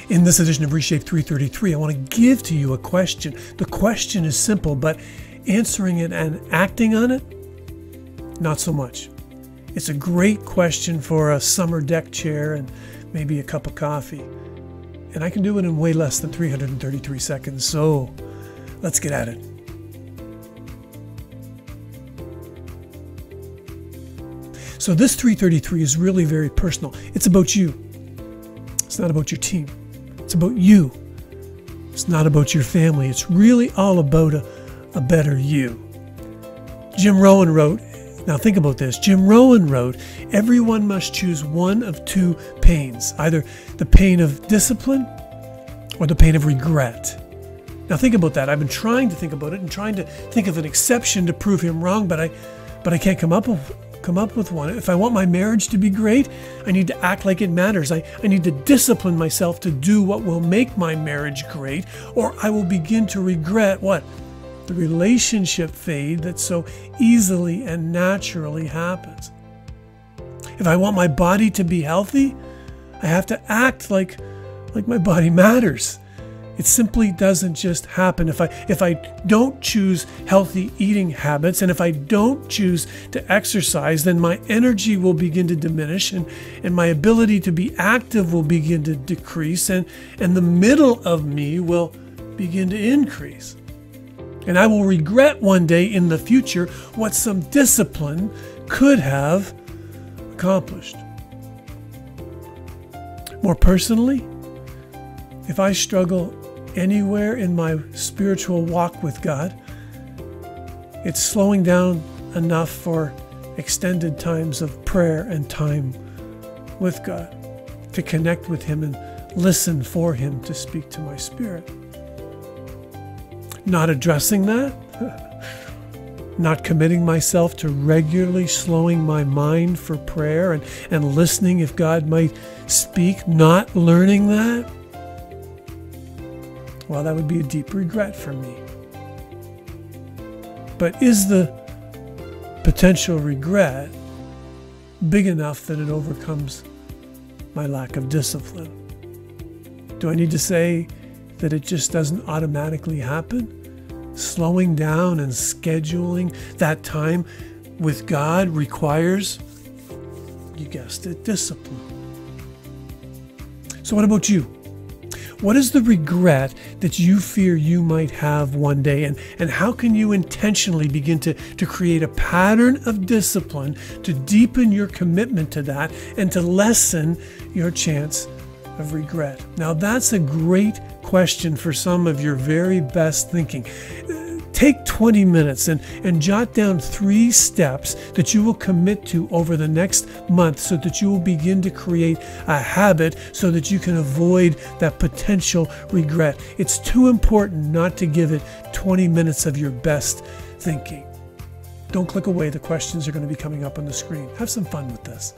In this edition of reShape 333, I want to give to you a question. The question is simple, but answering it and acting on it, not so much. It's a great question for a summer deck chair and maybe a cup of coffee. And I can do it in way less than 333 seconds, so let's get at it. So this 333 is really very personal. It's about you. It's not about your team. It's about you. It's not about your family. It's really all about a better you. Jim Rohn wrote, now think about this. Jim Rohn wrote, everyone must choose one of two pains, either the pain of discipline or the pain of regret. Now think about that. I've been trying to think about it and trying to think of an exception to prove him wrong, but I can't come up with one. If I want my marriage to be great, I need to act like it matters. I need to discipline myself to do what will make my marriage great, or I will begin to regret what? The relationship fade that so easily and naturally happens. If I want my body to be healthy, I have to act like my body matters. It simply doesn't just happen. If I don't choose healthy eating habits, and if I don't choose to exercise, then my energy will begin to diminish, and my ability to be active will begin to decrease, and the middle of me will begin to increase. And I will regret one day in the future what some discipline could have accomplished. More personally, if I struggle anywhere in my spiritual walk with God, it's slowing down enough for extended times of prayer and time with God, to connect with Him and listen for Him to speak to my spirit. Not addressing that, not committing myself to regularly slowing my mind for prayer and listening if God might speak, not learning that, well, that would be a deep regret for me. But is the potential regret big enough that it overcomes my lack of discipline? Do I need to say that it just doesn't automatically happen? Slowing down and scheduling that time with God requires, you guessed it, discipline. So what about you? What is the regret that you fear you might have one day? And how can you intentionally begin to create a pattern of discipline to deepen your commitment to that and to lessen your chance of regret? Now, that's a great question for some of your very best thinking. Take 20 minutes and jot down 3 steps that you will commit to over the next month so that you will begin to create a habit so that you can avoid that potential regret. It's too important not to give it 20 minutes of your best thinking. Don't click away. The questions are going to be coming up on the screen. Have some fun with this.